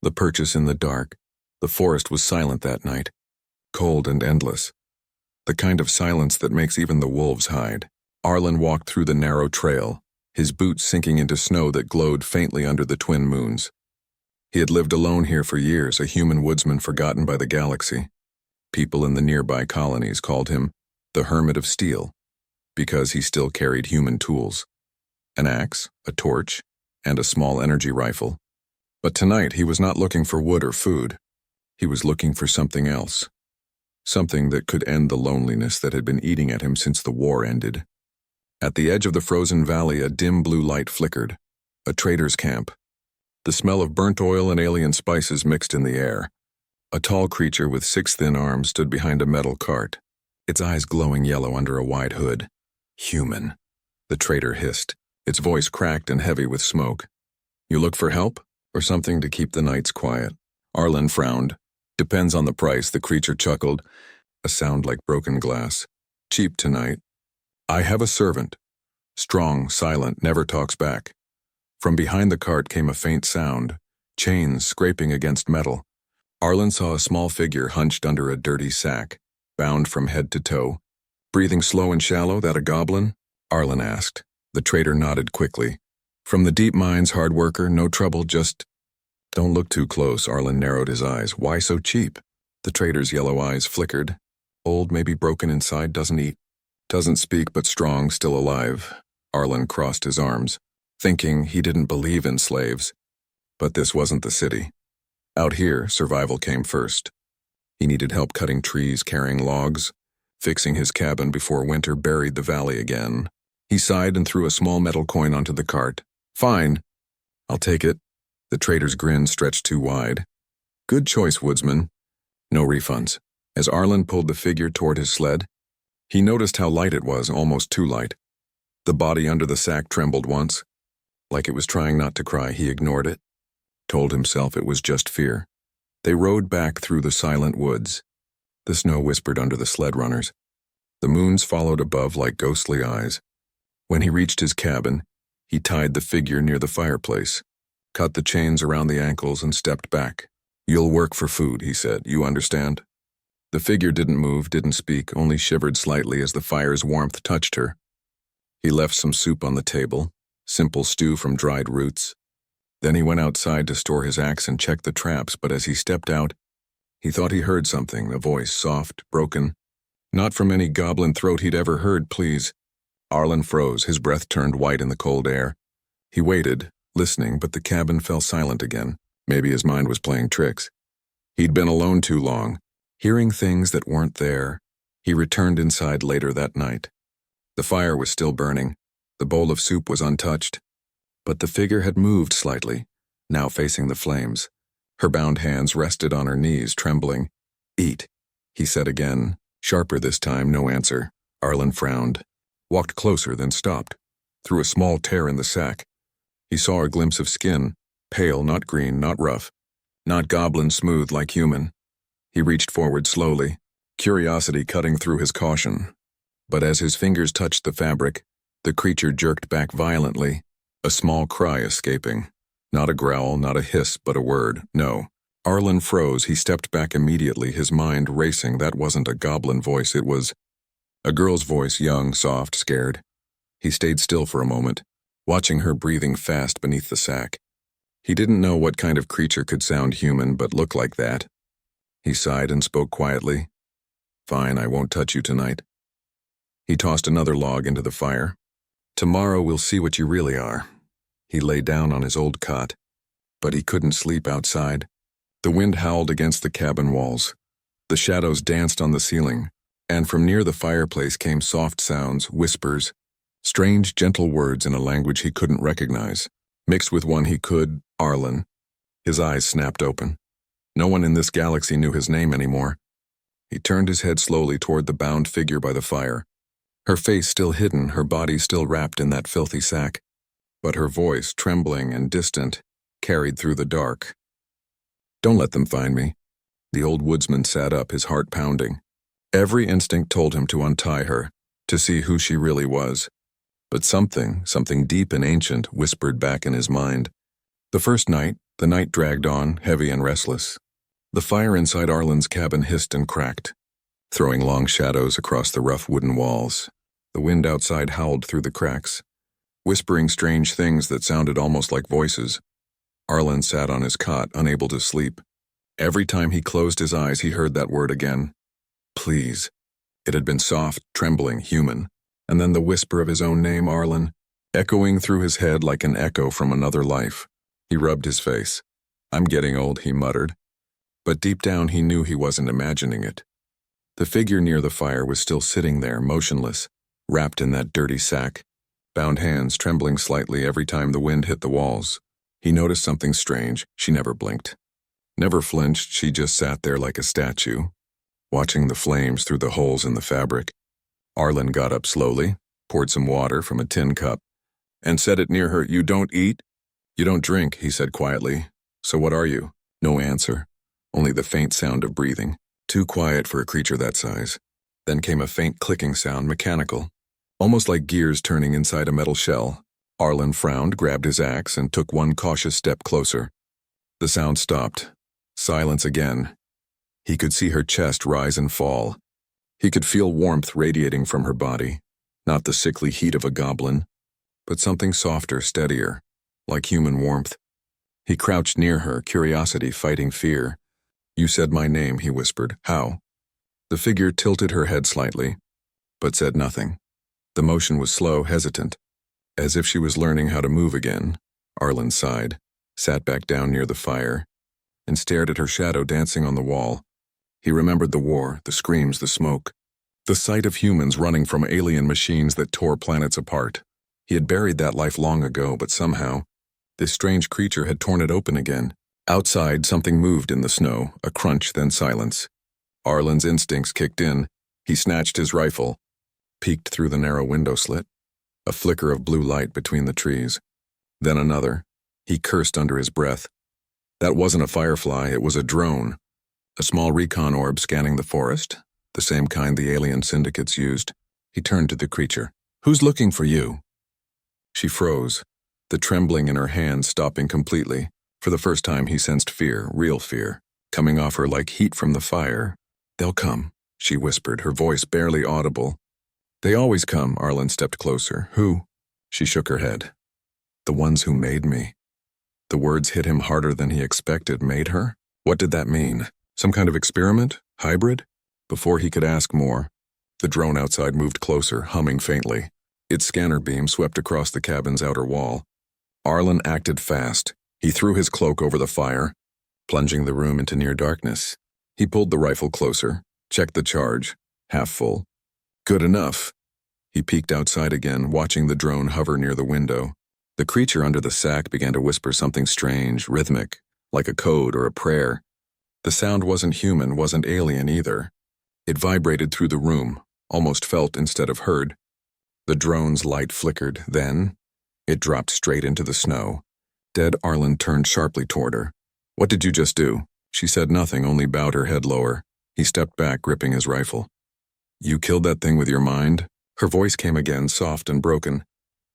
The purchase in the dark. The forest was silent that night, cold and endless. The kind of silence that makes even the wolves hide. Arlen walked through the narrow trail, his boots sinking into snow that glowed faintly under the twin moons. He had lived alone here for years, a human woodsman forgotten by the galaxy. People in the nearby colonies called him the Hermit of Steel, because he still carried human tools. An axe, a torch, and a small energy rifle. But tonight he was not looking for wood or food. He was looking for something else. Something that could end the loneliness that had been eating at him since the war ended. At the edge of the frozen valley, a dim blue light flickered. A trader's camp. The smell of burnt oil and alien spices mixed in the air. A tall creature with 6 thin arms stood behind a metal cart, its eyes glowing yellow under a wide hood. Human, the trader hissed, its voice cracked and heavy with smoke. You look for help, or something to keep the nights quiet? Arlen frowned. Depends on the price, the creature chuckled, a sound like broken glass. Cheap tonight. I have a servant. Strong, silent, never talks back. From behind the cart came a faint sound, chains scraping against metal. Arlen saw a small figure hunched under a dirty sack, bound from head to toe. Breathing slow and shallow, that a goblin? Arlen asked. The trader nodded quickly. From the deep mines, hard worker, no trouble, just... Don't look too close, Arlen narrowed his eyes. Why so cheap? The trader's yellow eyes flickered. Old, maybe broken inside, doesn't eat. Doesn't speak, but strong, still alive. Arlen crossed his arms, thinking he didn't believe in slaves. But this wasn't the city. Out here, survival came first. He needed help cutting trees, carrying logs, fixing his cabin before winter buried the valley again. He sighed and threw a small metal coin onto the cart. Fine. I'll take it. The trader's grin stretched too wide. Good choice, woodsman. No refunds. As Arlen pulled the figure toward his sled, he noticed how light it was, almost too light. The body under the sack trembled once. Like it was trying not to cry, he ignored it. Told himself it was just fear. They rode back through the silent woods. The snow whispered under the sled runners. The moons followed above like ghostly eyes. When he reached his cabin, he tied the figure near the fireplace, cut the chains around the ankles, and stepped back. You'll work for food, he said. You understand? The figure didn't move, didn't speak, only shivered slightly as the fire's warmth touched her. He left some soup on the table, simple stew from dried roots. Then he went outside to store his axe and check the traps, but as he stepped out, he thought he heard something, a voice, soft, broken. Not from any goblin throat he'd ever heard, please. Arlen froze, his breath turned white in the cold air. He waited, listening, but the cabin fell silent again. Maybe his mind was playing tricks. He'd been alone too long, hearing things that weren't there. He returned inside later that night. The fire was still burning. The bowl of soup was untouched. But the figure had moved slightly, now facing the flames. Her bound hands rested on her knees, trembling. Eat, he said again, sharper this time, no answer. Arlen frowned, walked closer, then stopped. Through a small tear in the sack, he saw a glimpse of skin, pale, not green, not rough, not goblin smooth like human. He reached forward slowly, curiosity cutting through his caution. But as his fingers touched the fabric, the creature jerked back violently, a small cry escaping. Not a growl, not a hiss, but a word. No. Arlen froze. He stepped back immediately, his mind racing. That wasn't a goblin voice, it was a girl's voice, young, soft, scared. He stayed still for a moment, watching her breathing fast beneath the sack. He didn't know what kind of creature could sound human but look like that. He sighed and spoke quietly. Fine, I won't touch you tonight. He tossed another log into the fire. Tomorrow we'll see what you really are. He lay down on his old cot, but he couldn't sleep outside. The wind howled against the cabin walls. The shadows danced on the ceiling, and from near the fireplace came soft sounds, whispers, strange, gentle words in a language he couldn't recognize, mixed with one he could, Arlen. His eyes snapped open. No one in this galaxy knew his name anymore. He turned his head slowly toward the bound figure by the fire. Her face still hidden, her body still wrapped in that filthy sack. But her voice, trembling and distant, carried through the dark. Don't let them find me. The old woodsman sat up, his heart pounding. Every instinct told him to untie her, to see who she really was. But something deep and ancient, whispered back in his mind. The first night, the night dragged on, heavy and restless. The fire inside Arlen's cabin hissed and cracked, throwing long shadows across the rough wooden walls. The wind outside howled through the cracks, whispering strange things that sounded almost like voices. Arlen sat on his cot, unable to sleep. Every time he closed his eyes, he heard that word again. Please. It had been soft, trembling, human. And then the whisper of his own name, Arlen, echoing through his head like an echo from another life. He rubbed his face. I'm getting old, he muttered. But deep down he knew he wasn't imagining it. The figure near the fire was still sitting there, motionless, wrapped in that dirty sack, bound hands trembling slightly every time the wind hit the walls. He noticed something strange. She never blinked. Never flinched, she just sat there like a statue, watching the flames through the holes in the fabric. Arlen got up slowly, poured some water from a tin cup, and set it near her. You don't eat? You don't drink, he said quietly. So what are you? No answer, only the faint sound of breathing, too quiet for a creature that size. Then came a faint clicking sound, mechanical, almost like gears turning inside a metal shell. Arlen frowned, grabbed his axe, and took one cautious step closer. The sound stopped. Silence again. He could see her chest rise and fall. He could feel warmth radiating from her body, not the sickly heat of a goblin, but something softer, steadier, like human warmth. He crouched near her, curiosity fighting fear. You said my name, he whispered. How? The figure tilted her head slightly, but said nothing. The motion was slow, hesitant, as if she was learning how to move again. Arlen sighed, sat back down near the fire, and stared at her shadow dancing on the wall. He remembered the war, the screams, the smoke, the sight of humans running from alien machines that tore planets apart. He had buried that life long ago, but somehow, this strange creature had torn it open again. Outside, something moved in the snow, a crunch, then silence. Arlen's instincts kicked in. He snatched his rifle, peeked through the narrow window slit. A flicker of blue light between the trees. Then another. He cursed under his breath. That wasn't a firefly, it was a drone. A small recon orb scanning the forest, the same kind the alien syndicates used. He turned to the creature. Who's looking for you? She froze, the trembling in her hands stopping completely. For the first time he sensed fear, real fear, coming off her like heat from the fire. They'll come, she whispered, her voice barely audible. They always come, Arlen stepped closer. Who? She shook her head. The ones who made me. The words hit him harder than he expected. Made her? What did that mean? Some kind of experiment? Hybrid? Before he could ask more, the drone outside moved closer, humming faintly. Its scanner beam swept across the cabin's outer wall. Arlen acted fast. He threw his cloak over the fire, plunging the room into near darkness. He pulled the rifle closer, checked the charge, half full. Good enough. He peeked outside again, watching the drone hover near the window. The creature under the sack began to whisper something strange, rhythmic, like a code or a prayer. The sound wasn't human, wasn't alien either. It vibrated through the room, almost felt instead of heard. The drone's light flickered, then it dropped straight into the snow. Dead Arlen turned sharply toward her. What did you just do? She said nothing, only bowed her head lower. He stepped back, gripping his rifle. You killed that thing with your mind? Her voice came again, soft and broken.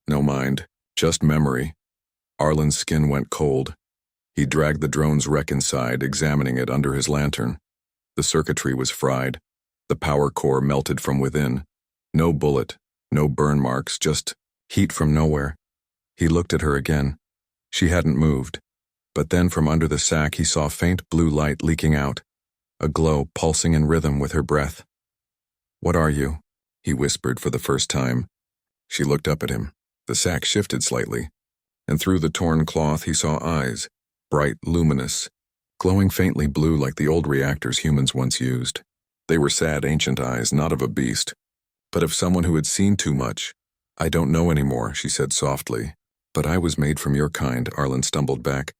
No mind, just memory. Arlen's skin went cold. He dragged the drone's wreck inside, examining it under his lantern. The circuitry was fried. The power core melted from within. No bullet, no burn marks, just heat from nowhere. He looked at her again. She hadn't moved. But then from under the sack he saw faint blue light leaking out, a glow pulsing in rhythm with her breath. What are you? He whispered for the first time. She looked up at him. The sack shifted slightly, and through the torn cloth he saw eyes, bright, luminous, glowing faintly blue like the old reactors humans once used. They were sad, ancient eyes, not of a beast, but of someone who had seen too much. I don't know anymore, she said softly. But I was made from your kind, Arlen stumbled back.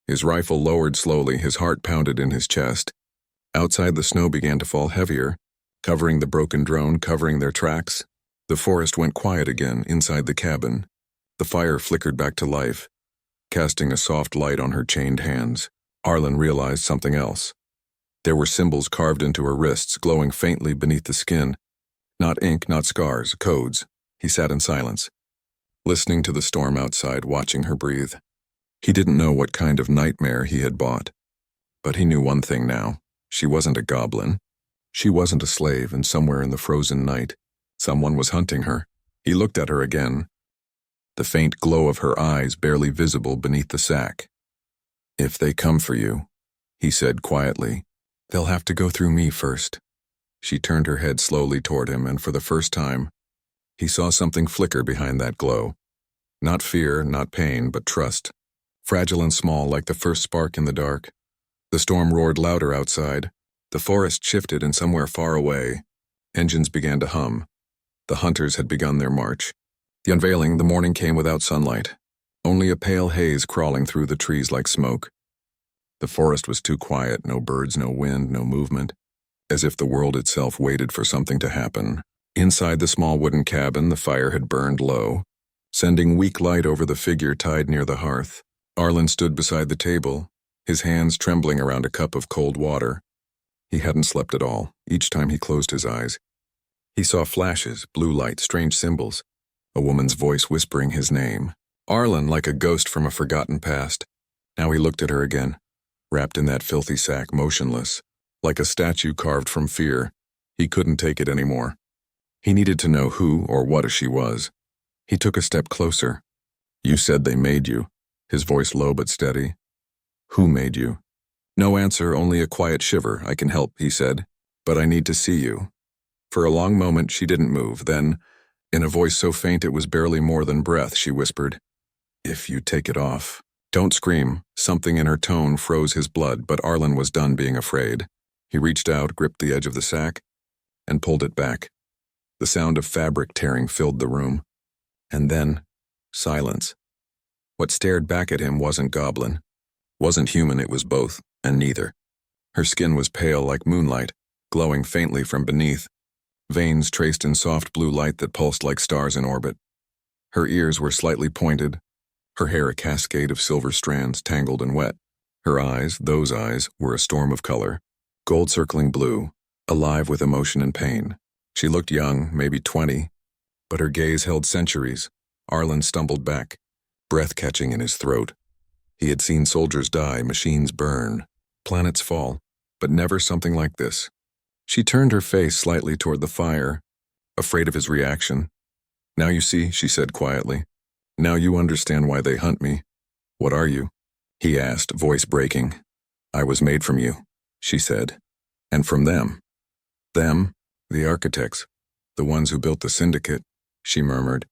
His rifle lowered slowly, his heart pounded in his chest. Outside the snow began to fall heavier, covering the broken drone, covering their tracks. The forest went quiet again inside the cabin. The fire flickered back to life, casting a soft light on her chained hands. Arlen realized something else. There were symbols carved into her wrists, glowing faintly beneath the skin. Not ink, not scars, codes. He sat in silence, listening to the storm outside, watching her breathe. He didn't know what kind of nightmare he had bought. But he knew one thing now. She wasn't a goblin. She wasn't a slave, and somewhere in the frozen night, someone was hunting her. He looked at her again, the faint glow of her eyes barely visible beneath the sack. "If they come for you," he said quietly, "they'll have to go through me first." She turned her head slowly toward him, and for the first time, he saw something flicker behind that glow. Not fear, not pain, but trust. Fragile and small like the first spark in the dark. The storm roared louder outside. The forest shifted, and somewhere far away, engines began to hum. The hunters had begun their march. The unveiling, the morning came without sunlight. Only a pale haze crawling through the trees like smoke. The forest was too quiet, no birds, no wind, no movement, as if the world itself waited for something to happen. Inside the small wooden cabin, the fire had burned low, sending weak light over the figure tied near the hearth. Arlen stood beside the table, his hands trembling around a cup of cold water. He hadn't slept at all. Each time he closed his eyes, he saw flashes, blue light, strange symbols, a woman's voice whispering his name. Arlen, like a ghost from a forgotten past. Now he looked at her again, wrapped in that filthy sack, motionless, like a statue carved from fear. He couldn't take it anymore. He needed to know who or what she was. He took a step closer. "You said they made you," his voice low but steady. "Who made you?" No answer, only a quiet shiver. "I can help," he said, "but I need to see you." For a long moment she didn't move. Then, in a voice so faint it was barely more than breath, she whispered, "If you take it off." "Don't scream." Something in her tone froze his blood, but Arlen was done being afraid. He reached out, gripped the edge of the sack, and pulled it back. The sound of fabric tearing filled the room. And then, silence. What stared back at him wasn't goblin, wasn't human, it was both, and neither. Her skin was pale like moonlight, glowing faintly from beneath, veins traced in soft blue light that pulsed like stars in orbit. Her ears were slightly pointed, her hair a cascade of silver strands, tangled and wet. Her eyes, those eyes, were a storm of color, gold circling blue, alive with emotion and pain. She looked young, maybe 20, but her gaze held centuries. Arlen stumbled back, breath catching in his throat. He had seen soldiers die, machines burn, planets fall, but never something like this. She turned her face slightly toward the fire, afraid of his reaction. "Now you see," she said quietly. "Now you understand why they hunt me." "What are you?" he asked, voice breaking. "I was made from you," she said, "and from them." "Them? The architects, the ones who built the syndicate," she murmured.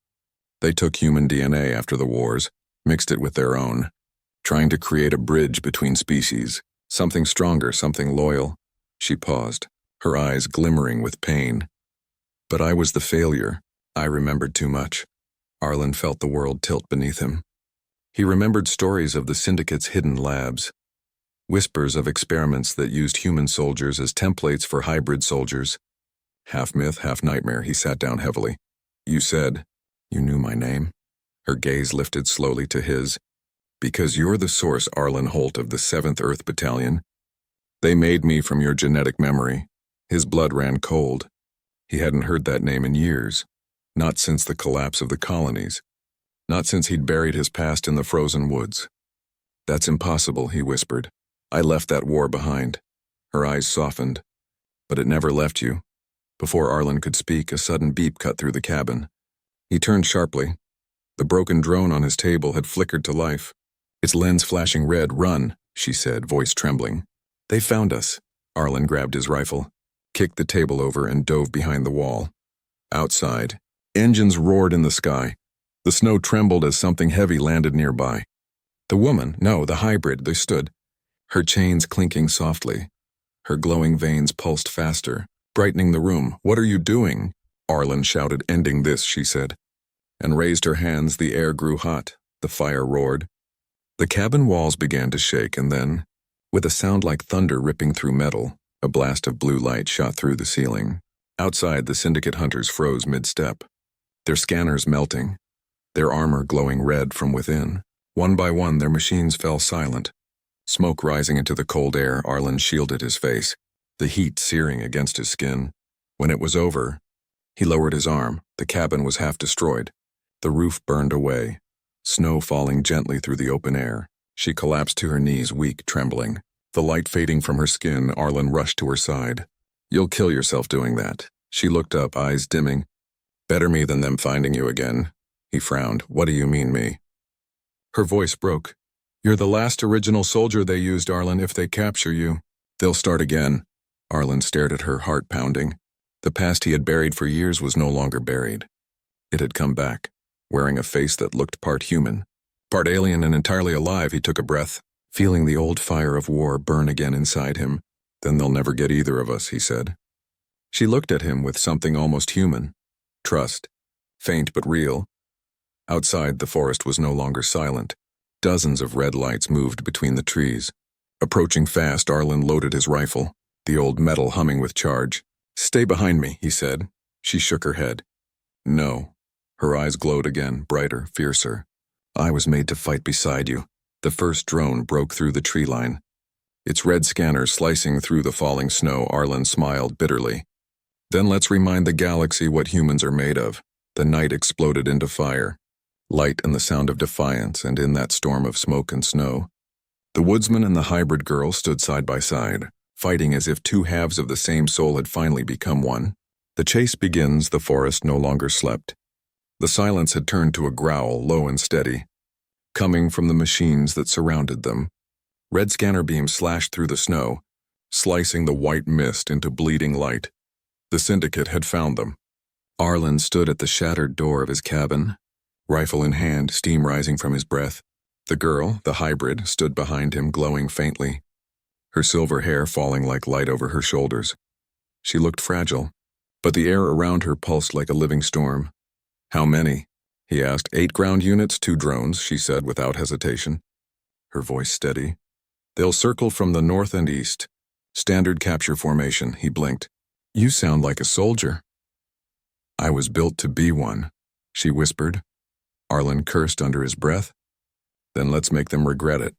"They took human DNA after the wars, mixed it with their own, trying to create a bridge between species, something stronger, something loyal." She paused, her eyes glimmering with pain. "But I was the failure. I remembered too much." Arlen felt the world tilt beneath him. He remembered stories of the syndicate's hidden labs, whispers of experiments that used human soldiers as templates for hybrid soldiers. Half myth, half nightmare, he sat down heavily. "You said you knew my name?" Her gaze lifted slowly to his. "Because you're the source, Arlen Holt of the 7th Earth Battalion. They made me from your genetic memory." His blood ran cold. He hadn't heard that name in years, not since the collapse of the colonies, not since he'd buried his past in the frozen woods. "That's impossible," he whispered. "I left that war behind." Her eyes softened. "But it never left you." Before Arlen could speak, a sudden beep cut through the cabin. He turned sharply. The broken drone on his table had flickered to life, its lens flashing red. "Run," she said, voice trembling. "They found us." Arlen grabbed his rifle, kicked the table over, and dove behind the wall. Outside, engines roared in the sky. The snow trembled as something heavy landed nearby. The woman, no, the hybrid, they stood, her chains clinking softly. Her glowing veins pulsed faster, brightening the room. "What are you doing?" Arlen shouted. "Ending this," she said, and raised her hands. The air grew hot. The fire roared. The cabin walls began to shake, and then, with a sound like thunder ripping through metal, a blast of blue light shot through the ceiling. Outside, the syndicate hunters froze mid-step, their scanners melting, their armor glowing red from within. One by one, their machines fell silent. Smoke rising into the cold air, Arlen shielded his face, the heat searing against his skin. When it was over, he lowered his arm. The cabin was half destroyed. The roof burned away, snow falling gently through the open air. She collapsed to her knees, weak, trembling. The light fading from her skin, Arlen rushed to her side. "You'll kill yourself doing that." She looked up, eyes dimming. "Better me than them finding you again." He frowned. "What do you mean, me?" Her voice broke. "You're the last original soldier they used, Arlen. If they capture you, they'll start again." Arlen stared at her, heart pounding. The past he had buried for years was no longer buried. It had come back, wearing a face that looked part human, part alien and entirely alive. He took a breath, feeling the old fire of war burn again inside him. "Then they'll never get either of us," he said. She looked at him with something almost human. Trust. Faint but real. Outside, the forest was no longer silent. Dozens of red lights moved between the trees. Approaching fast, Arlen loaded his rifle, the old metal humming with charge. "Stay behind me," he said. She shook her head. "No." Her eyes glowed again, brighter, fiercer. "I was made to fight beside you." The first drone broke through the tree line. Its red scanner slicing through the falling snow, Arlen smiled bitterly. "Then let's remind the galaxy what humans are made of." The night exploded into fire. Light and the sound of defiance, and in that storm of smoke and snow, the woodsman and the hybrid girl stood side by side, fighting as if two halves of the same soul had finally become one. The chase begins. The forest no longer slept. The silence had turned to a growl, low and steady, coming from the machines that surrounded them. Red scanner beams slashed through the snow, slicing the white mist into bleeding light. The syndicate had found them. Arlen stood at the shattered door of his cabin, rifle in hand, steam rising from his breath. The girl, the hybrid, stood behind him, glowing faintly, her silver hair falling like light over her shoulders. She looked fragile, but the air around her pulsed like a living storm. "How many?" he asked. 8 ground units, 2 drones," she said without hesitation, her voice steady. "They'll circle from the north and east. Standard capture formation." He blinked. "You sound like a soldier." "I was built to be one," she whispered. Arlen cursed under his breath. "Then let's make them regret it."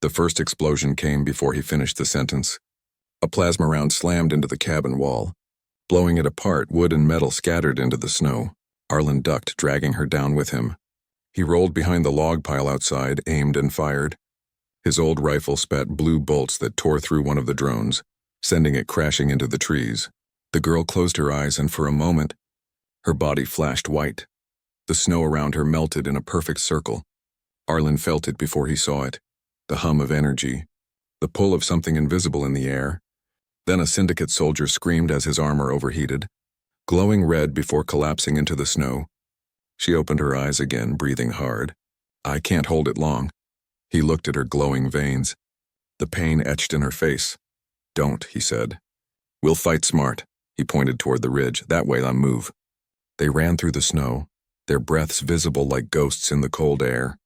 The first explosion came before he finished the sentence. A plasma round slammed into the cabin wall, blowing it apart. Wood and metal scattered into the snow. Arlen ducked, dragging her down with him. He rolled behind the log pile outside, aimed and fired. His old rifle spat blue bolts that tore through one of the drones, sending it crashing into the trees. The girl closed her eyes, and for a moment, her body flashed white. The snow around her melted in a perfect circle. Arlen felt it before he saw it. The hum of energy, the pull of something invisible in the air. Then a syndicate soldier screamed as his armor overheated, glowing red before collapsing into the snow. She opened her eyes again, breathing hard. "I can't hold it long." He looked at her glowing veins. The pain etched in her face. "Don't," he said. "We'll fight smart." He pointed toward the ridge. "That way, I'll move." They ran through the snow, their breaths visible like ghosts in the cold air.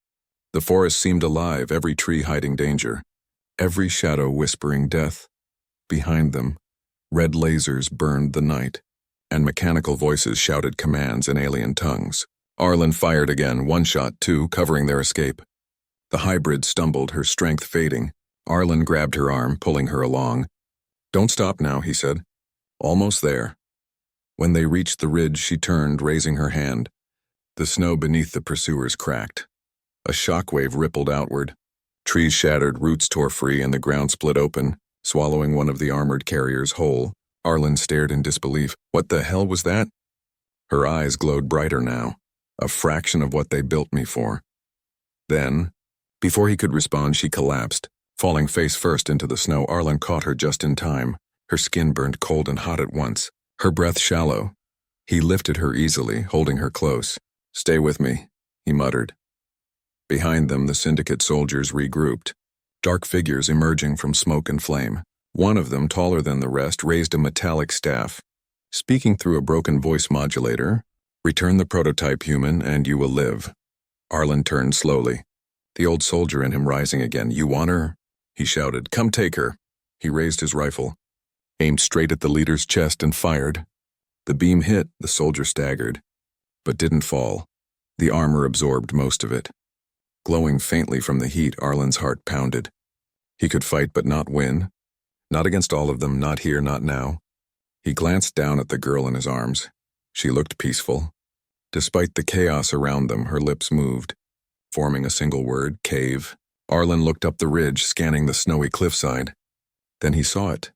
The forest seemed alive, every tree hiding danger, every shadow whispering death. Behind them, red lasers burned the night, and mechanical voices shouted commands in alien tongues. Arlen fired again, one shot, 2, covering their escape. The hybrid stumbled, her strength fading. Arlen grabbed her arm, pulling her along. "Don't stop now," he said. "Almost there." When they reached the ridge, she turned, raising her hand. The snow beneath the pursuers cracked. A shockwave rippled outward. Trees shattered, roots tore free, and the ground split open, swallowing one of the armored carriers whole. Arlen stared in disbelief. "What the hell was that?" Her eyes glowed brighter now, a fraction of what they built me for. Then, before he could respond, she collapsed, falling face first into the snow. Arlen caught her just in time. Her skin burned cold and hot at once, her breath shallow. He lifted her easily, holding her close. "Stay with me," he muttered. Behind them, the syndicate soldiers regrouped, dark figures emerging from smoke and flame. One of them, taller than the rest, raised a metallic staff. Speaking through a broken voice modulator, "Return the prototype, human, and you will live." Arlen turned slowly, the old soldier in him rising again. "You want her?" he shouted. "Come take her." He raised his rifle, aimed straight at the leader's chest, and fired. The beam hit, the soldier staggered, but didn't fall. The armor absorbed most of it. Glowing faintly from the heat, Arlen's heart pounded. He could fight but not win. Not against all of them, not here, not now. He glanced down at the girl in his arms. She looked peaceful. Despite the chaos around them, her lips moved, forming a single word: cave. Arlen looked up the ridge, scanning the snowy cliffside. Then he saw it.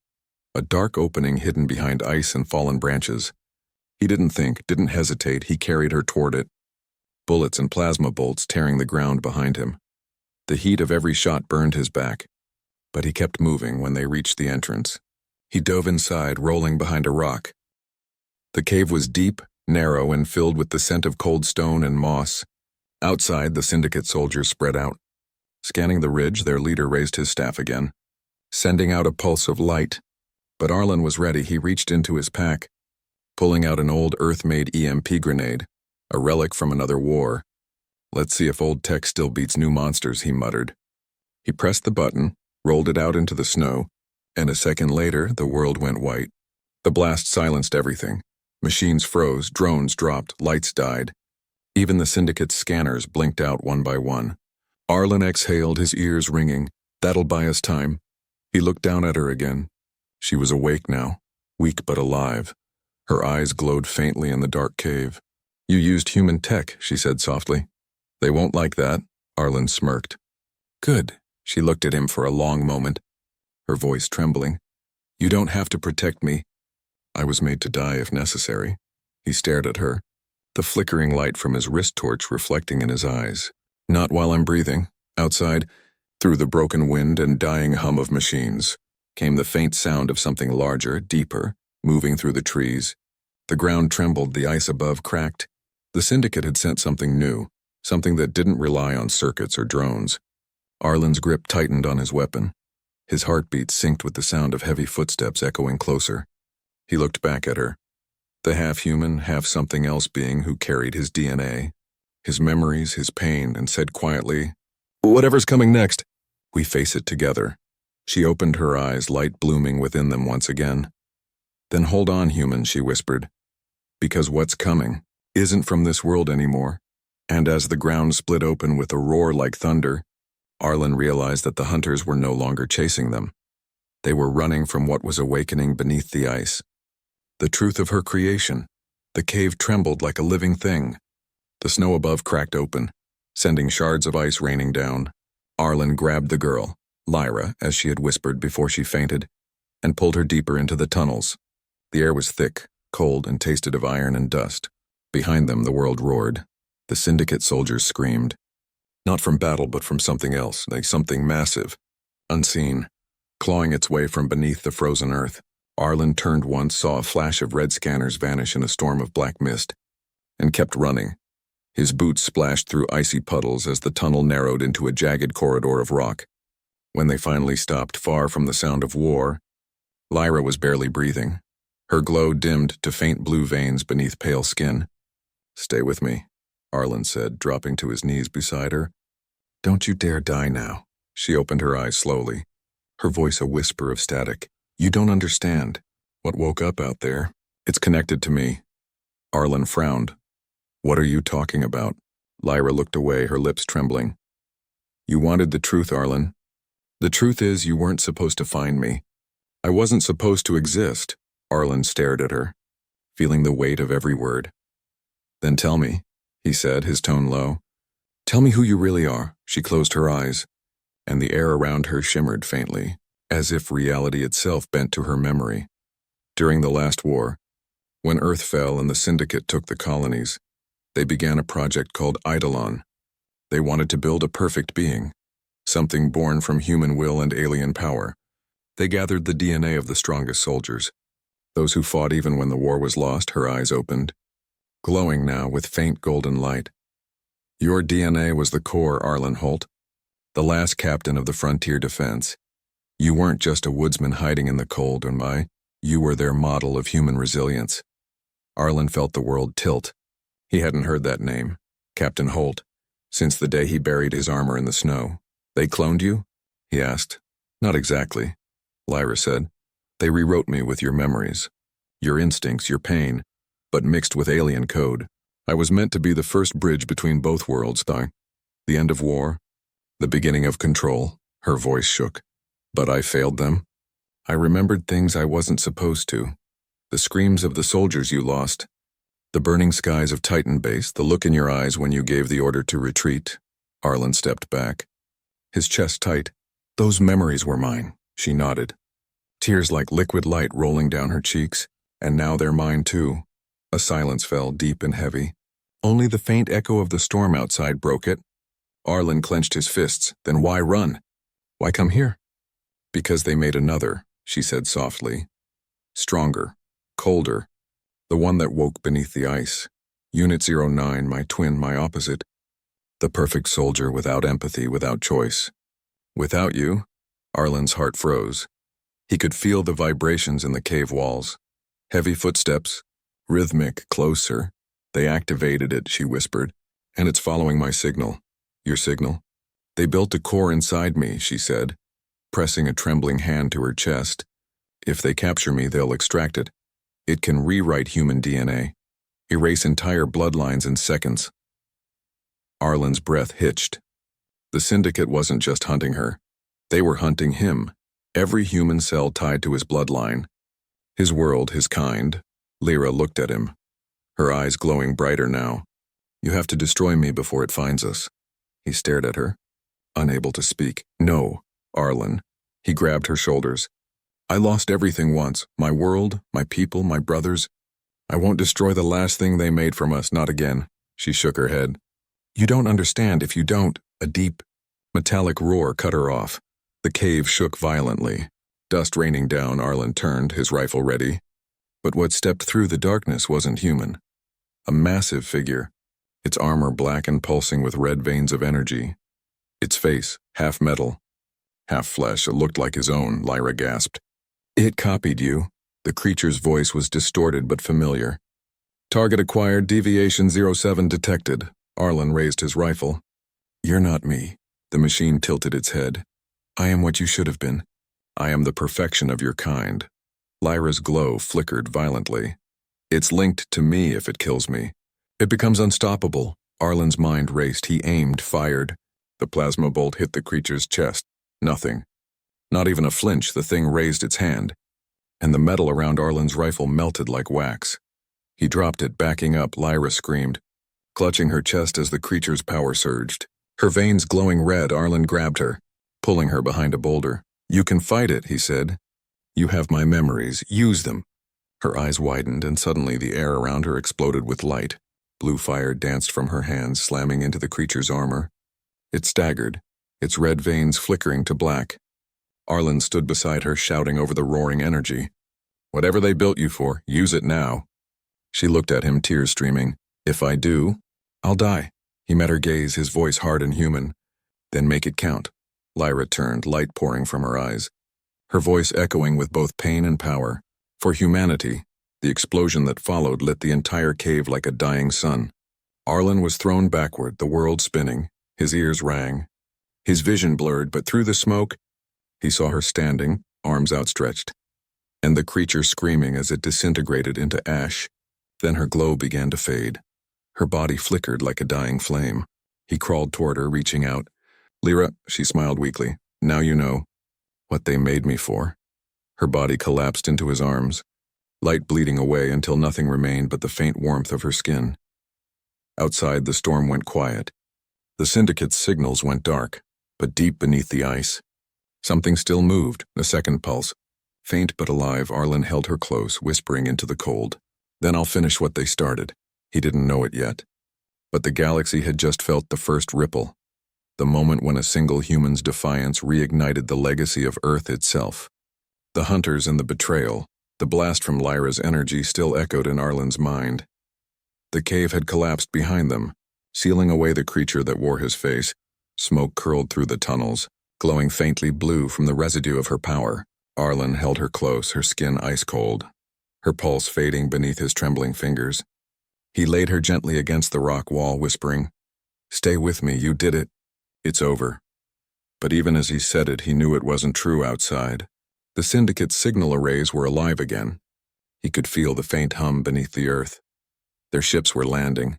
A dark opening hidden behind ice and fallen branches. He didn't think, didn't hesitate, he carried her toward it. Bullets and plasma bolts tearing the ground behind him. The heat of every shot burned his back. But he kept moving when they reached the entrance. He dove inside, rolling behind a rock. The cave was deep, narrow, and filled with the scent of cold stone and moss. Outside, the syndicate soldiers spread out. Scanning the ridge, their leader raised his staff again, sending out a pulse of light. But Arlen was ready. He reached into his pack, pulling out an old Earth-made EMP grenade, a relic from another war. "Let's see if old tech still beats new monsters," he muttered. He pressed the button, rolled it out into the snow, and a second later, the world went white. The blast silenced everything. Machines froze, drones dropped, lights died. Even the syndicate's scanners blinked out one by one. Arlen exhaled, his ears ringing. That'll buy us time. He looked down at her again. She was awake now, weak but alive. Her eyes glowed faintly in the dark cave. "You used human tech," she said softly. "They won't like that," Arlen smirked. "Good." She looked at him for a long moment, her voice trembling. "You don't have to protect me. I was made to die if necessary." He stared at her, the flickering light from his wrist torch reflecting in his eyes. "Not while I'm breathing." Outside, through the broken wind and dying hum of machines, came the faint sound of something larger, deeper, moving through the trees. The ground trembled, the ice above cracked. The syndicate had sent something new, something that didn't rely on circuits or drones. Arlen's grip tightened on his weapon. His heartbeat synced with the sound of heavy footsteps echoing closer. He looked back at her, the half-human, half-something-else being who carried his DNA, his memories, his pain, and said quietly, "Whatever's coming next, we face it together." She opened her eyes, light blooming within them once again. "Then hold on, human," she whispered, "because what's coming isn't from this world anymore." And as the ground split open with a roar like thunder, Arlen realized that the hunters were no longer chasing them. They were running from what was awakening beneath the ice. The truth of her creation. The cave trembled like a living thing. The snow above cracked open, sending shards of ice raining down. Arlen grabbed the girl, Lyra, as she had whispered before she fainted, and pulled her deeper into the tunnels. The air was thick, cold, and tasted of iron and dust. Behind them, the world roared. The syndicate soldiers screamed. Not from battle, but from something else, like something massive, unseen, clawing its way from beneath the frozen earth. Arlen turned once, saw a flash of red scanners vanish in a storm of black mist, and kept running. His boots splashed through icy puddles as the tunnel narrowed into a jagged corridor of rock. When they finally stopped, far from the sound of war, Lyra was barely breathing. Her glow dimmed to faint blue veins beneath pale skin. "Stay with me," Arlen said, dropping to his knees beside her. "Don't you dare die now." She opened her eyes slowly, her voice a whisper of static. "You don't understand. What woke up out there, it's connected to me." Arlen frowned. "What are you talking about?" Lyra looked away, her lips trembling. "You wanted the truth, Arlen. The truth is you weren't supposed to find me. I wasn't supposed to exist." Arlen stared at her, feeling the weight of every word. "Then tell me," he said, his tone low. "Tell me who you really are." She closed her eyes, and the air around her shimmered faintly, as if reality itself bent to her memory. During the last war, when Earth fell and the Syndicate took the colonies, they began a project called Eidolon. They wanted to build a perfect being, something born from human will and alien power. They gathered the DNA of the strongest soldiers, those who fought even when the war was lost. Her eyes opened, glowing now with faint golden light. "Your DNA was the core, Arlen Holt, the last captain of the frontier defense. You weren't just a woodsman hiding in the cold, you were their model of human resilience." Arlen felt the world tilt. He hadn't heard that name, Captain Holt, since the day he buried his armor in the snow. "They cloned you?" he asked. "Not exactly," Lyra said. "They rewrote me with your memories, your instincts, your pain, but mixed with alien code. I was meant to be the first bridge between both worlds, the end of war, the beginning of control." Her voice shook. "But I failed them. I remembered things I wasn't supposed to. The screams of the soldiers you lost, the burning skies of Titan Base, the look in your eyes when you gave the order to retreat." Arlen stepped back, his chest tight. Those memories were mine, she nodded. Tears like liquid light rolling down her cheeks, and now they're mine too. A silence fell, deep and heavy. Only the faint echo of the storm outside broke it. Arlen clenched his fists. Then why run? Why come here? Because they made another, she said softly. Stronger, colder, the one that woke beneath the ice. Unit 09, my twin, my opposite. The perfect soldier without empathy, without choice. Without you, Arlen's heart froze. He could feel the vibrations in the cave walls. Heavy footsteps, rhythmic, closer. They activated it, she whispered, and it's following my signal. Your signal? They built a core inside me, she said, pressing a trembling hand to her chest. If they capture me, they'll extract it. It can rewrite human DNA, erase entire bloodlines in seconds. Arlen's breath hitched. The syndicate wasn't just hunting her. They were hunting him, every human cell tied to his bloodline. His world, his kind. Lyra looked at him, her eyes glowing brighter now. You have to destroy me before it finds us. He stared at her, unable to speak. No, Arlen. He grabbed her shoulders. I lost everything once, my world, my people, my brothers. I won't destroy the last thing they made from us, not again. She shook her head. You don't understand if you don't. A deep, metallic roar cut her off. The cave shook violently. Dust raining down, Arlen turned, his rifle ready. But what stepped through the darkness wasn't human. A massive figure, its armor black and pulsing with red veins of energy. Its face, half metal, half flesh, it looked like his own, Lyra gasped. It copied you. The creature's voice was distorted but familiar. Target acquired, deviation 07 detected. Arlen raised his rifle. You're not me. The machine tilted its head. I am what you should have been. I am the perfection of your kind. Lyra's glow flickered violently. It's linked to me if it kills me. It becomes unstoppable. Arlen's mind raced. He aimed, fired. The plasma bolt hit the creature's chest. Nothing. Not even a flinch. The thing raised its hand, and the metal around Arlen's rifle melted like wax. He dropped it, backing up. Lyra screamed, clutching her chest as the creature's power surged. Her veins glowing red, Arlen grabbed her, pulling her behind a boulder. You can fight it, he said. You have my memories. Use them. Her eyes widened, and suddenly the air around her exploded with light. Blue fire danced from her hands, slamming into the creature's armor. It staggered, its red veins flickering to black. Arlen stood beside her, shouting over the roaring energy. Whatever they built you for, use it now. She looked at him, tears streaming. If I do, I'll die. He met her gaze, his voice hard and human. Then make it count. Lyra turned, light pouring from her eyes, her voice echoing with both pain and power. For humanity, the explosion that followed lit the entire cave like a dying sun. Arlen was thrown backward, the world spinning. His ears rang. His vision blurred, but through the smoke, he saw her standing, arms outstretched, and the creature screaming as it disintegrated into ash. Then her glow began to fade. Her body flickered like a dying flame. He crawled toward her, reaching out. Lyra, she smiled weakly. Now you know what they made me for. Her body collapsed into his arms, light bleeding away until nothing remained but the faint warmth of her skin. Outside, the storm went quiet. The syndicate's signals went dark, but deep beneath the ice, something still moved, a second pulse. Faint but alive, Arlen held her close, whispering into the cold. Then I'll finish what they started. He didn't know it yet. But the galaxy had just felt the first ripple, the moment when a single human's defiance reignited the legacy of Earth itself. The hunters and the betrayal, the blast from Lyra's energy still echoed in Arlen's mind. The cave had collapsed behind them, sealing away the creature that wore his face. Smoke curled through the tunnels, glowing faintly blue from the residue of her power. Arlen held her close, her skin ice-cold, her pulse fading beneath his trembling fingers. He laid her gently against the rock wall, whispering, "Stay with me, you did it. It's over." But even as he said it, he knew it wasn't true outside. The syndicate's signal arrays were alive again. He could feel the faint hum beneath the earth. Their ships were landing,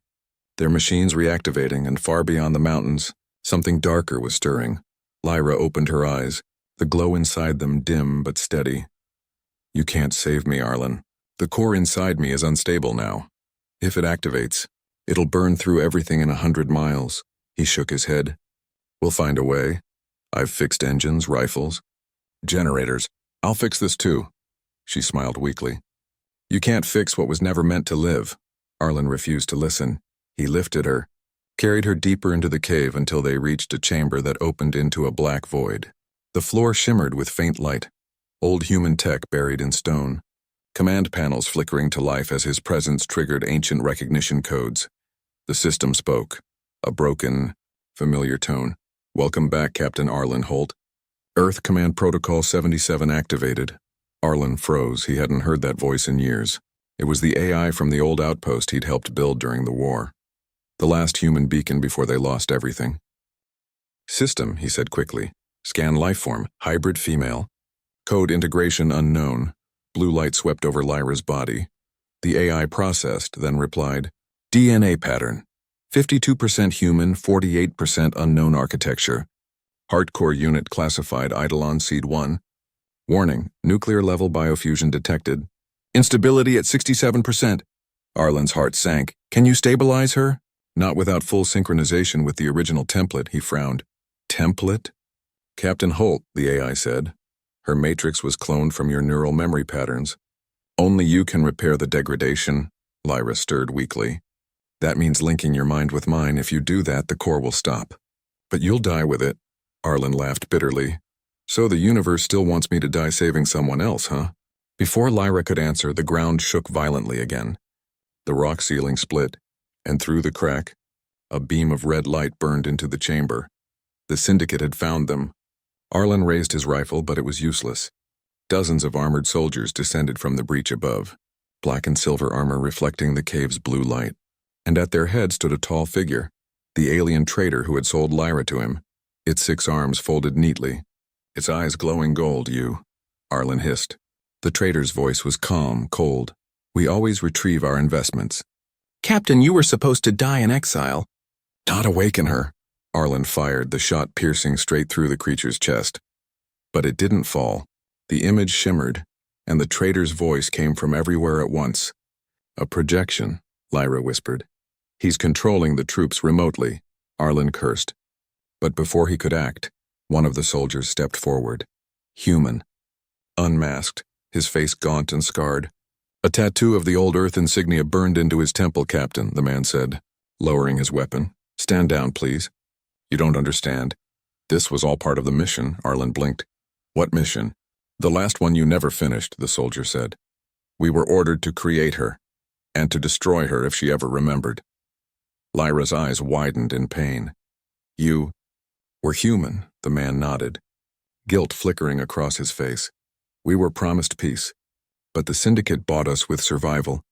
their machines reactivating, and far beyond the mountains, something darker was stirring. Lyra opened her eyes, the glow inside them dim but steady. You can't save me, Arlen. The core inside me is unstable now. If it activates, it'll burn through everything in 100 miles. He shook his head. We'll find a way. I've fixed engines, rifles, generators. I'll fix this too. She smiled weakly. You can't fix what was never meant to live. Arlen refused to listen. He lifted her, carried her deeper into the cave until they reached a chamber that opened into a black void. The floor shimmered with faint light. Old human tech buried in stone. Command panels flickering to life as his presence triggered ancient recognition codes. The system spoke, a broken, familiar tone. Welcome back, Captain Arlen Holt. Earth Command Protocol 77 activated. Arlen froze. He hadn't heard that voice in years. It was the AI from the old outpost he'd helped build during the war. The last human beacon before they lost everything. System, he said quickly. Scan lifeform, hybrid female. Code integration unknown. Blue light swept over Lyra's body. The AI processed, then replied, DNA pattern. 52% human, 48% unknown architecture. Hardcore unit classified Eidolon Seed 1. Warning, nuclear level biofusion detected. Instability at 67%. Arlen's heart sank. Can you stabilize her? Not without full synchronization with the original template, he frowned. Template? Captain Holt, the AI said. Her matrix was cloned from your neural memory patterns. Only you can repair the degradation, Lyra stirred weakly. That means linking your mind with mine. If you do that, the core will stop. But you'll die with it. Arlen laughed bitterly. So the universe still wants me to die saving someone else, huh? Before Lyra could answer, the ground shook violently again. The rock ceiling split, and through the crack, a beam of red light burned into the chamber. The syndicate had found them. Arlen raised his rifle, but it was useless. Dozens of armored soldiers descended from the breach above, black and silver armor reflecting the cave's blue light. And at their head stood a tall figure, the alien traitor who had sold Lyra to him, its 6 arms folded neatly, its eyes glowing gold. You, Arlen hissed. The traitor's voice was calm, cold. We always retrieve our investments. Captain, you were supposed to die in exile. Not awaken her. Arlen fired, the shot piercing straight through the creature's chest. But it didn't fall. The image shimmered, and the traitor's voice came from everywhere at once. A projection, Lyra whispered. He's controlling the troops remotely, Arlen cursed. But before he could act, one of the soldiers stepped forward. Human. Unmasked, his face gaunt and scarred. A tattoo of the old Earth insignia burned into his temple, Captain, the man said, lowering his weapon. Stand down, please. You don't understand. This was all part of the mission, Arlen blinked. What mission? The last one you never finished, the soldier said. We were ordered to create her, and to destroy her if she ever remembered. Lyra's eyes widened in pain. You were human, the man nodded, guilt flickering across his face. We were promised peace, but the syndicate bought us with survival.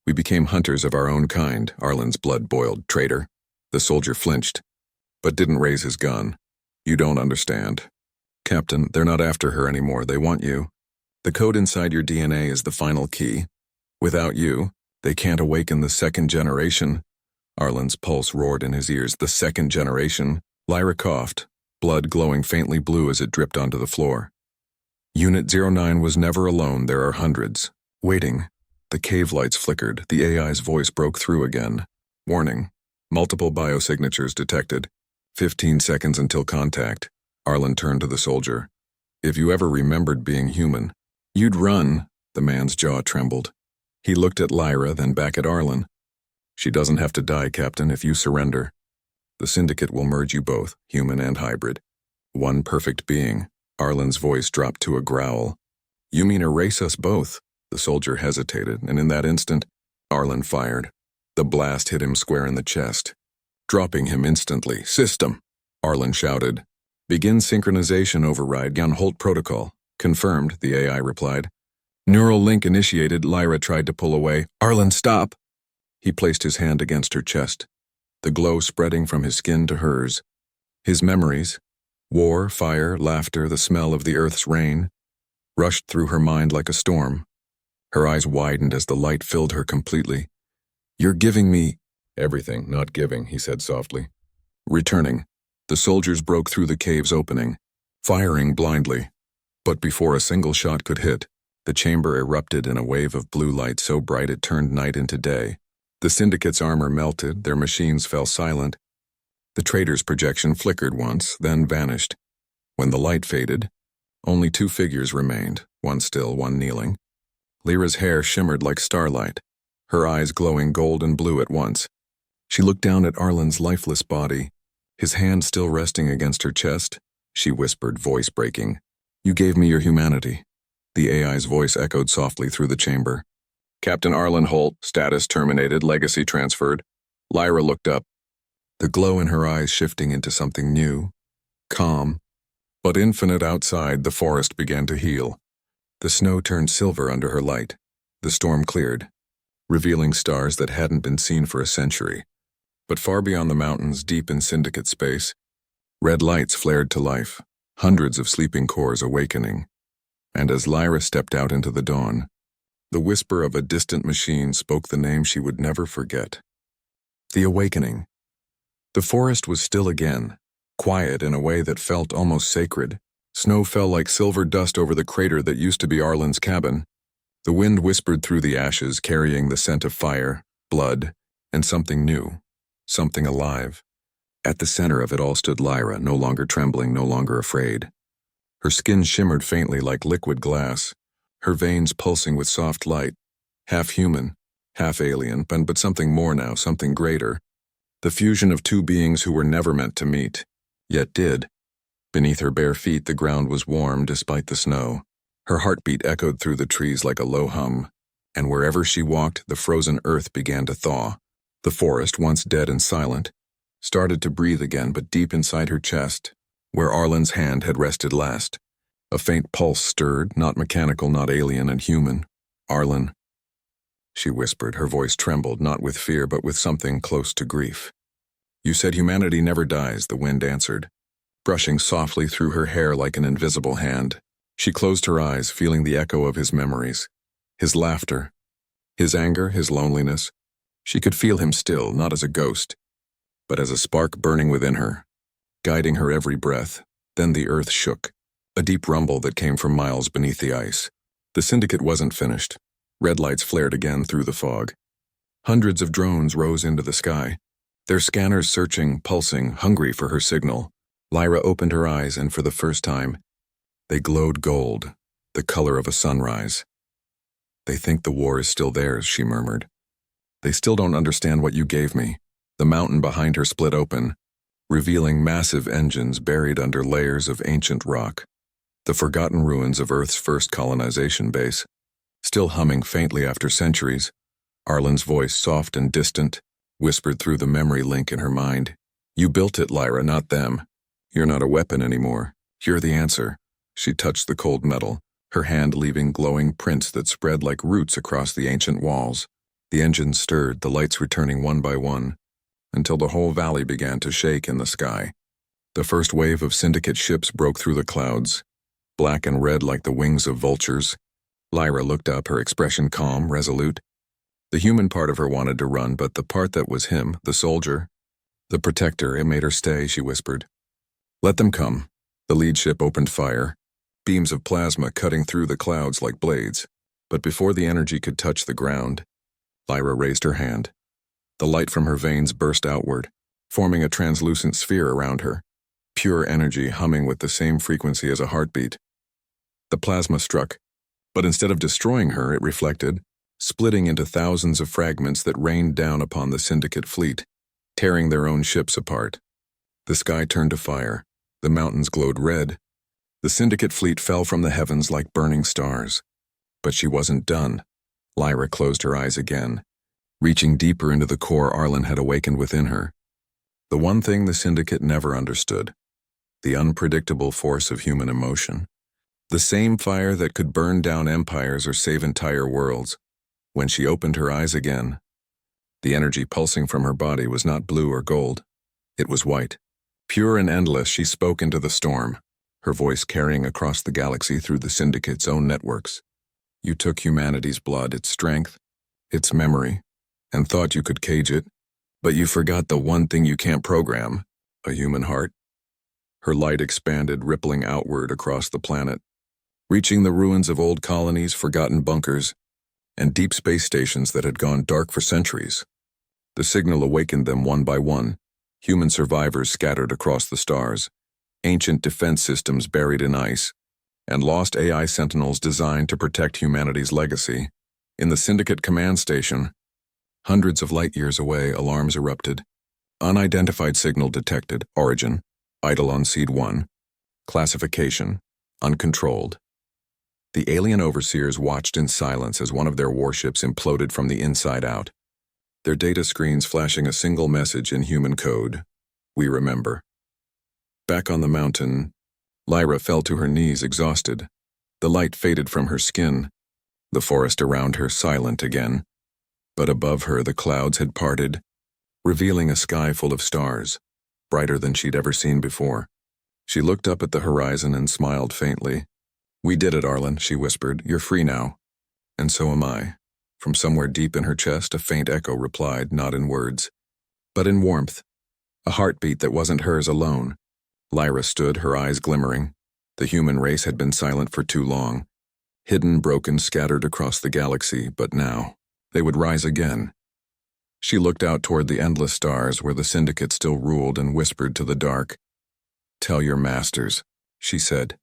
We became hunters of our own kind, Arlen's blood boiled. Traitor. The soldier flinched, but didn't raise his gun. You don't understand. Captain, they're not after her anymore. They want you. The code inside your DNA is the final key. Without you, they can't awaken the 2nd generation. Arlen's pulse roared in his ears. The 2nd generation. Lyra coughed, blood glowing faintly blue as it dripped onto the floor. Unit 09 was never alone. There are hundreds. Waiting. The cave lights flickered. The AI's voice broke through again. Warning. Multiple biosignatures detected. 15 seconds until contact. Arlen turned to the soldier. If you ever remembered being human, you'd run. The man's jaw trembled. He looked at Lyra, then back at Arlen. She doesn't have to die, Captain, if you surrender. The syndicate will merge you both, human and hybrid. One perfect being. Arlen's voice dropped to a growl. You mean erase us both? The soldier hesitated, and in that instant, Arlen fired. The blast hit him square in the chest, dropping him instantly. System, Arlen shouted. Begin synchronization override on Holt protocol. Confirmed, the AI replied. Neural link initiated. Lyra tried to pull away. Arlen, stop. He placed his hand against her chest, the glow spreading from his skin to hers. His memories, war, fire, laughter, the smell of the Earth's rain, rushed through her mind like a storm. Her eyes widened as the light filled her completely. You're giving me everything, not giving, he said softly. Returning, the soldiers broke through the cave's opening, firing blindly. But before a single shot could hit, the chamber erupted in a wave of blue light so bright it turned night into day. The syndicate's armor melted, their machines fell silent. The traitor's projection flickered once, then vanished. When the light faded, only two figures remained, one still, one kneeling. Lyra's hair shimmered like starlight, her eyes glowing gold and blue at once. She looked down at Arlen's lifeless body, his hand still resting against her chest. She whispered, voice breaking, "You gave me your humanity." The AI's voice echoed softly through the chamber. "Captain Arlen Holt, status terminated, legacy transferred." Lyra looked up, the glow in her eyes shifting into something new, calm, but infinite. Outside, the forest began to heal. The snow turned silver under her light. The storm cleared, revealing stars that hadn't been seen for a century. But far beyond the mountains, deep in Syndicate space, red lights flared to life, hundreds of sleeping cores awakening. And as Lyra stepped out into the dawn, the whisper of a distant machine spoke the name she would never forget. The awakening. The forest was still again, quiet in a way that felt almost sacred. Snow fell like silver dust over the crater that used to be Arlen's cabin. The wind whispered through the ashes, carrying the scent of fire, blood, and something new, something alive. At the center of it all stood Lyra, no longer trembling, no longer afraid. Her skin shimmered faintly like liquid glass, her veins pulsing with soft light, half human, half alien, but something more now, something greater. The fusion of two beings who were never meant to meet, yet did. Beneath her bare feet, the ground was warm despite the snow. Her heartbeat echoed through the trees like a low hum, and wherever she walked, the frozen earth began to thaw. The forest, once dead and silent, started to breathe again, but deep inside her chest, where Arlen's hand had rested last, a faint pulse stirred, not mechanical, not alien and human. "Arlen," she whispered. Her voice trembled, not with fear, but with something close to grief. "You said humanity never dies," the wind answered, brushing softly through her hair like an invisible hand. She closed her eyes, feeling the echo of his memories, his laughter, his anger, his loneliness. She could feel him still, not as a ghost, but as a spark burning within her, guiding her every breath. Then the earth shook, a deep rumble that came from miles beneath the ice. The Syndicate wasn't finished. Red lights flared again through the fog. Hundreds of drones rose into the sky, their scanners searching, pulsing, hungry for her signal. Lyra opened her eyes, and for the first time, they glowed gold, the color of a sunrise. "They think the war is still theirs," she murmured. "They still don't understand what you gave me." The mountain behind her split open, revealing massive engines buried under layers of ancient rock, the forgotten ruins of Earth's first colonization base. Still humming faintly after centuries, Arlen's voice, soft and distant, whispered through the memory link in her mind. "You built it, Lyra, not them. You're not a weapon anymore. You're the answer." She touched the cold metal, her hand leaving glowing prints that spread like roots across the ancient walls. The engines stirred, the lights returning one by one, until the whole valley began to shake in the sky. The first wave of Syndicate ships broke through the clouds, black and red like the wings of vultures. Lyra looked up, her expression calm, resolute. The human part of her wanted to run, but the part that was him, the soldier, the protector, it made her stay, she whispered. "Let them come." The lead ship opened fire, beams of plasma cutting through the clouds like blades. But before the energy could touch the ground, Lyra raised her hand. The light from her veins burst outward, forming a translucent sphere around her, pure energy humming with the same frequency as a heartbeat. The plasma struck, but instead of destroying her, it reflected, splitting into thousands of fragments that rained down upon the Syndicate fleet, tearing their own ships apart. The sky turned to fire, the mountains glowed red. The Syndicate fleet fell from the heavens like burning stars. But she wasn't done. Lyra closed her eyes again, reaching deeper into the core Arlen had awakened within her. The one thing the Syndicate never understood, the unpredictable force of human emotion. The same fire that could burn down empires or save entire worlds. When she opened her eyes again, the energy pulsing from her body was not blue or gold. It was white. Pure and endless, she spoke into the storm, her voice carrying across the galaxy through the Syndicate's own networks. "You took humanity's blood, its strength, its memory, and thought you could cage it, but you forgot the one thing you can't program, a human heart." Her light expanded, rippling outward across the planet, reaching the ruins of old colonies, forgotten bunkers, and deep space stations that had gone dark for centuries. The signal awakened them one by one, human survivors scattered across the stars, ancient defense systems buried in ice, and lost AI sentinels designed to protect humanity's legacy. In the Syndicate command station, hundreds of light-years away, alarms erupted. Unidentified signal detected. Origin: Eidolon Seed 1. Classification: uncontrolled. The alien overseers watched in silence as one of their warships imploded from the inside out, their data screens flashing a single message in human code: "We remember." Back on the mountain, Lyra fell to her knees, exhausted. The light faded from her skin, the forest around her silent again. But above her the clouds had parted, revealing a sky full of stars, brighter than she'd ever seen before. She looked up at the horizon and smiled faintly. "We did it, Arlen," she whispered. "You're free now." "And so am I." From somewhere deep in her chest, a faint echo replied, not in words, but in warmth, a heartbeat that wasn't hers alone. Lyra stood, her eyes glimmering. The human race had been silent for too long, hidden, broken, scattered across the galaxy, but now they would rise again. She looked out toward the endless stars where the Syndicate still ruled and whispered to the dark. "Tell your masters," she said,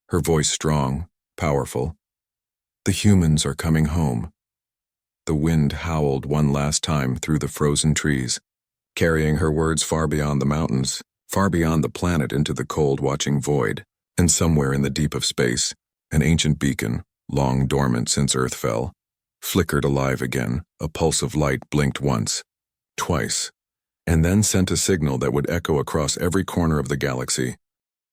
her voice strong, powerful. "The humans are coming home." The wind howled one last time through the frozen trees, carrying her words far beyond the mountains, far beyond the planet into the cold, watching void. And somewhere in the deep of space, an ancient beacon, long dormant since Earth fell, flickered alive again. A pulse of light blinked once, twice, and then sent a signal that would echo across every corner of the galaxy.